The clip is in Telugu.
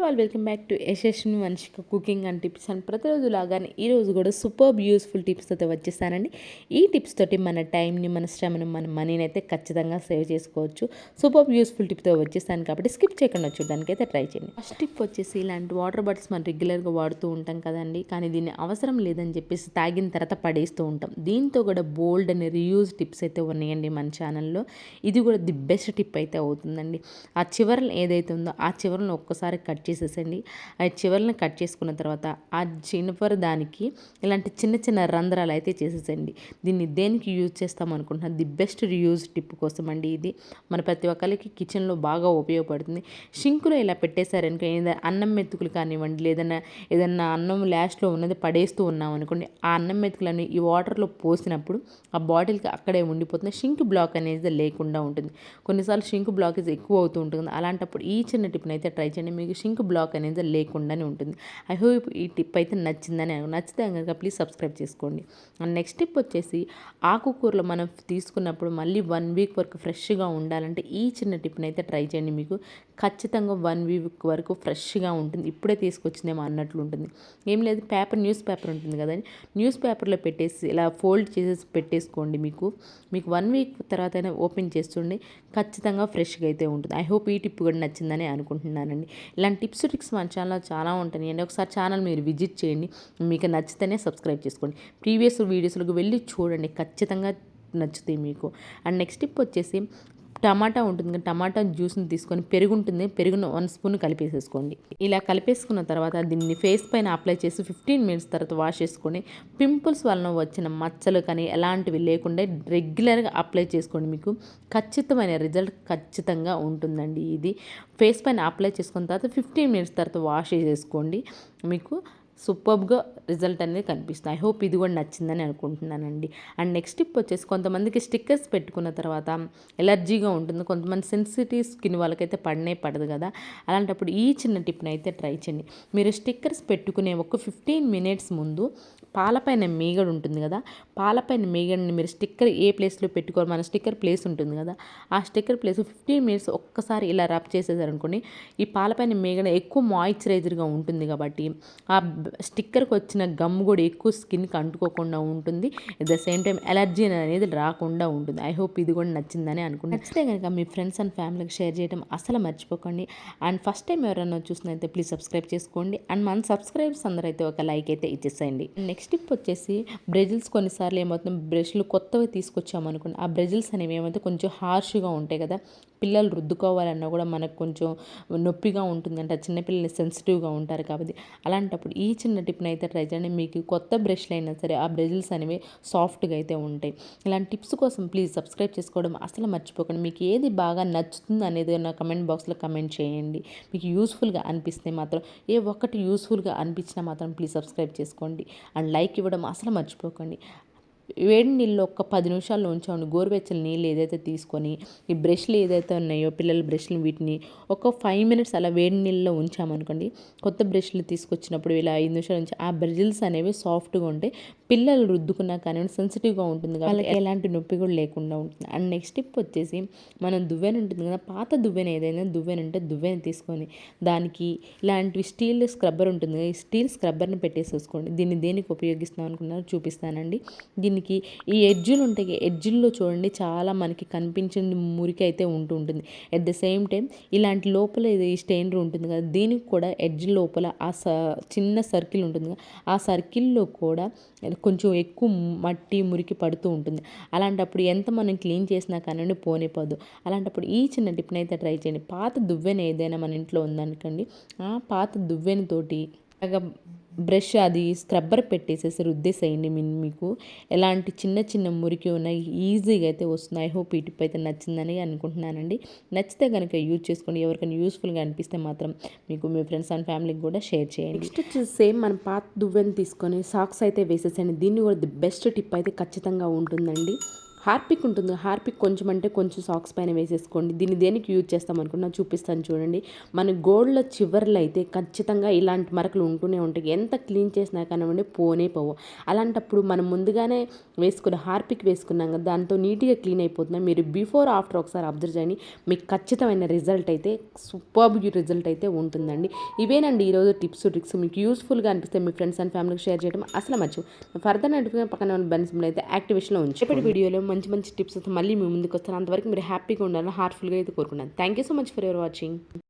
All welcome back to SSSvini&Vanshika cooking and tips and ప్రతిరోజు లాగానే ఈరోజు కూడా సూపర్బ్ యూస్ఫుల్ టిప్స్ తో వచ్చేసానండి. ఈ టిప్స్ తోటి మన టైంని, మన శ్రమను, మన మనీని అయితే ఖచ్చితంగా సేవ్ చేసుకోవచ్చు. సూపర్బ్ యూస్ఫుల్ టిప్తో వచ్చేసాను కాబట్టి స్కిప్ చేయకుండా చూడడానికి అయితే ట్రై చేయండి. ఫస్ట్ టిప్ వచ్చేసి ఇలాంటి వాటర్ బాటిల్స్ మనం రెగ్యులర్గా వాడుతూ ఉంటాం కదండి, కానీ దీన్ని అవసరం లేదని చెప్పేసి తాగిన తర్వాత పడేస్తూ ఉంటాం. దీంతో కూడా బోల్డ్ అనే రీయూజ్ టిప్స్ అయితే ఉన్నాయండి మన ఛానల్లో. ఇది కూడా ది బెస్ట్ టిప్ అయితే అవుతుందండి. ఆ చివరలు ఏదైతే ఉందో ఆ చివరలను ఒక్కసారి కట్ చేసేసండి. ఆ చివరలను కట్ చేసుకున్న తర్వాత ఆ చివరి దానికి ఇలాంటి చిన్న చిన్న రంధ్రాలు అయితే చేసేసండి. దీన్ని దేనికి యూజ్ చేస్తాం అనుకుంటున్నాను, ది బెస్ట్ రియూజ్ టిప్ కోసం అండి. ఇది మన ప్రతి ఒక్కరికి కిచెన్లో బాగా ఉపయోగపడుతుంది. షింకులో ఇలా పెట్టేశారనుకో, ఏదైనా అన్నం మెతుకులు కానివ్వండి, ఏదన్నా అన్నం లాస్ట్లో ఉన్నది పడేస్తూ ఉన్నాం అనుకోండి, ఆ అన్నం మెతుకులని ఈ వాటర్లో పోసినప్పుడు ఆ బాటిల్కి అక్కడే ఉండిపోతుంది. షింక్ బ్లాక్ అనేది లేకుండా ఉంటుంది. కొన్నిసార్లు షింక్ బ్లాకేజ్ ఎక్కువ అవుతూ ఉంటుంది. అలాంటప్పుడు ఈ చిన్న టిప్ని అయితే ట్రై చేయండి, మీకు షింక్ బ్లాక్ అనేది లేకుండానే ఉంటుంది. ఐ హోప్ ఈ టిప్ అయితే నచ్చిందని, నచ్చితే కనుక ప్లీజ్ సబ్స్క్రైబ్ చేసుకోండి. అండ్ నెక్స్ట్ టిప్ వచ్చేసి ఆకుకూరలు మనం తీసుకున్నప్పుడు మళ్ళీ 1 వీక్ వరకు ఫ్రెష్గా ఉండాలంటే ఈ చిన్న టిప్ని అయితే ట్రై చేయండి. మీకు ఖచ్చితంగా 1 వీక్ వరకు ఫ్రెష్గా ఉంటుంది. ఇప్పుడే తీసుకొచ్చిందేమో అన్నట్లు ఉంటుంది. ఏం లేదు, న్యూస్ పేపర్ ఉంటుంది కదండి, న్యూస్ పేపర్లో పెట్టేసి ఇలా ఫోల్డ్ చేసేసి పెట్టేసుకోండి. మీకు 1 వీక్ తర్వాత అయినా ఓపెన్ చేస్తుండే ఖచ్చితంగా ఫ్రెష్గా అయితే ఉంటుంది. ఐ హోప్ ఈ టిప్ కూడా నచ్చిందని అనుకుంటున్నానండి. ఇలాంటి టిప్స్ ట్రిక్స్ మన ఛానల్లో చాలా ఉంటాయండి. ఒకసారి ఛానల్ మీరు విజిట్ చేయండి, మీకు నచ్చితేనే సబ్స్క్రైబ్ చేసుకోండి. ప్రీవియస్ వీడియోస్లకు వెళ్ళి చూడండి, ఖచ్చితంగా నచ్చుతాయి మీకు. అండ్ నెక్స్ట్ టిప్ వచ్చేసి టమాటా ఉంటుంది కదా, టమాటా జ్యూస్ని తీసుకొని పెరుగు ఉంటుంది, పెరుగును 1 స్పూన్ కలిపేసేసుకోండి. ఇలా కలిపేసుకున్న తర్వాత దీన్ని ఫేస్ పైన అప్లై చేసి 15 మినిట్స్ తర్వాత వాష్ చేసుకొని పింపుల్స్ వలన వచ్చిన మచ్చలు కానీ ఎలాంటివి లేకుండా రెగ్యులర్గా అప్లై చేసుకోండి. మీకు ఖచ్చితమైన రిజల్ట్ ఖచ్చితంగా ఉంటుందండి. ఇది ఫేస్ పైన అప్లై చేసుకున్న తర్వాత 15 మినిట్స్ తర్వాత వాష్ చేసేసుకోండి. మీకు సూపర్బ్గా రిజల్ట్ అనేది కనిపిస్తుంది. ఐ హోప్ ఇది కూడా నచ్చిందని అనుకుంటున్నానండి. అండ్ నెక్స్ట్ టిప్ వచ్చేసి కొంతమందికి స్టిక్కర్స్ పెట్టుకున్న తర్వాత ఎలర్జీగా ఉంటుంది. కొంతమంది సెన్సిటివ్ స్కిన్ వాళ్ళకైతే పడదు కదా, అలాంటప్పుడు ఈ చిన్న టిప్ని అయితే ట్రై చేయండి. మీరు స్టిక్కర్స్ పెట్టుకునే ఒక 15 మినిట్స్ ముందు పాలపైన మీగడ ఉంటుంది కదా, పాలపైన మీగడని మీరు స్టిక్కర్ ఏ ప్లేస్లో పెట్టుకోవాలి, మన స్టిక్కర్ ప్లేస్ ఉంటుంది కదా, ఆ స్టిక్కర్ ప్లేస్ 15 మినిట్స్ ఒక్కసారి ఇలా రబ్ చేసేసారనుకోండి, ఈ పాలపైన మీగడ ఎక్కువ మాయిశ్చరైజర్గా ఉంటుంది కాబట్టి ఆ స్టిక్కర్కి వచ్చిన గమ్ కూడా ఎక్కువ స్కిన్కి అంటుకోకుండా ఉంటుంది. At the same time allergy అనేది రాకుండా ఉంటుంది. ఐ హోప్ ఇది కూడా నచ్చిందని అనుకుంటున్నాను. నచ్చితే కనుక మీ ఫ్రెండ్స్ అండ్ ఫ్యామిలీకి షేర్ చేయడం అసలు మర్చిపోకండి. అండ్ ఫస్ట్ టైం ఎవరైనా చూసినైతే ప్లీజ్ సబ్స్క్రైబ్ చేసుకోండి. అండ్ మన సబ్స్క్రైబర్స్ అందరూ అయితే ఒక లైక్ అయితే ఇచ్చేసేయండి. నెక్స్ట్ టిప్ వచ్చేసి బ్రెజిల్స్. కొన్నిసార్లు ఏమవుతుంది, బ్రష్లు కొత్తవి తీసుకొచ్చామనుకోండి, ఆ బ్రెజిల్స్ అనేవి ఏమైతే కొంచెం హార్ష్గా ఉంటాయి కదా, పిల్లలు రుద్దుకోవాలన్నా కూడా మనకు కొంచెం నొప్పిగా ఉంటుందంట. చిన్నపిల్లలు సెన్సిటివ్గా ఉంటారు కాబట్టి అలాంటప్పుడు ఈ చిన్న టిప్ని అయితే ట్రై చేయండి. మీకు కొత్త బ్రష్లు అయినా సరే ఆ బ్రజిల్స్ అనేవి సాఫ్ట్గా అయితే ఉంటాయి. ఇలాంటి టిప్స్ కోసం ప్లీజ్ సబ్స్క్రైబ్ చేసుకోవడం అసలు మర్చిపోకండి. మీకు ఏది బాగా నచ్చుతుంది అనేది నా కమెంట్ బాక్స్లో కమెంట్ చేయండి. మీకు యూస్ఫుల్గా అనిపిస్తే మాత్రం, ఏ ఒక్కటి యూస్ఫుల్గా అనిపించినా మాత్రం ప్లీజ్ సబ్స్క్రైబ్ చేసుకోండి. అండ్ లైక్ ఇవ్వడం అసలు మర్చిపోకండి. వేడి నీళ్ళు ఒక 10 నిమిషాల్లో ఉంచామండి. గోరువెచ్చని నీళ్ళు ఏదైతే తీసుకొని ఈ బ్రష్లు ఏదైతే ఉన్నాయో పిల్లల బ్రష్లు, వీటిని ఒక 5 మినిట్స్ అలా వేడి నీళ్ళలో ఉంచామనుకోండి, కొత్త బ్రష్లు తీసుకొచ్చినప్పుడు ఇలా 5 నిమిషాల నుంచి ఆ బ్రజిల్స్ అనేవి సాఫ్ట్గా ఉంటాయి. పిల్లలు రుద్దుకున్నా కానివ్వండి సెన్సిటివ్గా ఉంటుంది, వాళ్ళకి ఎలాంటి నొప్పి కూడా లేకుండా ఉంటుంది. అండ్ నెక్స్ట్ టిప్ వచ్చేసి మనం దువ్వెన ఉంటుంది కదా, పాత దువ్వెన ఏదైనా దువ్వెన ఉంటే దువ్వెన తీసుకొని దానికి ఇలాంటివి స్టీల్ స్క్రబ్బర్ ఉంటుంది కదా, ఈ స్టీల్ స్క్రబ్బర్ని పెట్టేసేసుకోండి. దీన్ని దేనికి ఉపయోగిస్తాం అనుకున్నారో చూపిస్తానండి. దీనికి ఈ ఎడ్జులు ఉంటాయి, ఎడ్జుల్లో చూడండి చాలా మనకి కనిపించిన మురికి అయితే ఉంటుంది. ఎట్ ద సేమ్ టైం ఇలాంటి లోపల ఇది స్టెయినర్ ఉంటుంది కదా, దీనికి కూడా ఎడ్జ్ లోపల ఆ చిన్న సర్కిల్ ఉంటుంది కదా, ఆ సర్కిల్లో కూడా కొంచెం ఎక్కువ మట్టి మురికి పడుతూ ఉంటుంది. అలాంటప్పుడు ఎంత మనం క్లీన్ చేసినా కానీ పోనిపోదు. అలాంటప్పుడు ఈ చిన్న టిప్ని అయితే ట్రై చేయండి. పాత దువ్వెన ఏదైనా మన ఇంట్లో ఉందనుకోండి, ఆ పాత దువ్వెనతోటి బ్రష్ అది స్క్రబ్బర్ పెట్టేసేసి రుద్దేసేయండి. మీకు ఎలాంటి చిన్న చిన్న మురికి ఉన్నాయి ఈజీగా అయితే వస్తుంది. ఐ హోప్ ఈ టిప్ అయితే నచ్చిందని అనుకుంటున్నానండి. నచ్చితే కనుక యూజ్ చేసుకోండి. ఎవరికైనా యూస్ఫుల్గా అనిపిస్తే మాత్రం మీకు మీ ఫ్రెండ్స్ అండ్ ఫ్యామిలీకి కూడా షేర్ చేయండి. నెక్స్ట్ వచ్చేసి సేమ్ మనం పాత దువ్వెని తీసుకొని సాక్స్ అయితే వేసేసేయండి. దీన్ని కూడా ది బెస్ట్ టిప్ అయితే ఖచ్చితంగా ఉంటుందండి. హార్పిక్ ఉంటుంది, హార్పిక్ కొంచెం అంటే కొంచెం సాక్స్ పైన వేసేసుకోండి. దీన్ని దేనికి యూజ్ చేస్తాం అనుకున్నా చూపిస్తాను చూడండి. మన గోళ్ళ చివర్లో అయితే ఖచ్చితంగా ఇలాంటి మరకలు ఉంటూనే ఉంటాయి. ఎంత క్లీన్ చేసినా కానివ్వండి పోనే పోవు. అలాంటప్పుడు మనం ముందుగానే వేసుకున్న హార్పిక్ వేసుకున్నాం కదా, దాంతో నీట్గా క్లీన్ అయిపోతున్నాం. మీరు బిఫోర్ ఆఫ్టర్ ఒకసారి అబ్జర్వ్ చేయండి, మీకు ఖచ్చితమైన రిజల్ట్ అయితే సూపర్బ్ రిజల్ట్ అయితే ఉంటుందండి. ఇవేనండి ఈరోజు టిప్స్ ట్రిక్స్. మీకు యూస్ఫుల్గా అనిపిస్తే మీ ఫ్రెండ్స్ అండ్ ఫ్యామిలీకి షేర్ చేయడం అసలు మర్చిపో. ఫర్దర్ నోటిఫికేషన్ పక్కన ఉన్న బెల్ సింబల్ అయితే యాక్టివేషన్లో ఉంచి ఇప్పటి వీడియోలో మంచి మంచి టిప్స్ అయితే మళ్ళీ మీ ముందుకు వస్తాను. అంతవరకు మీరు హ్యాపీగా ఉండాలని హార్ట్ఫుల్గా అయితే కోరుకున్నాను. Thank you so much for your watching.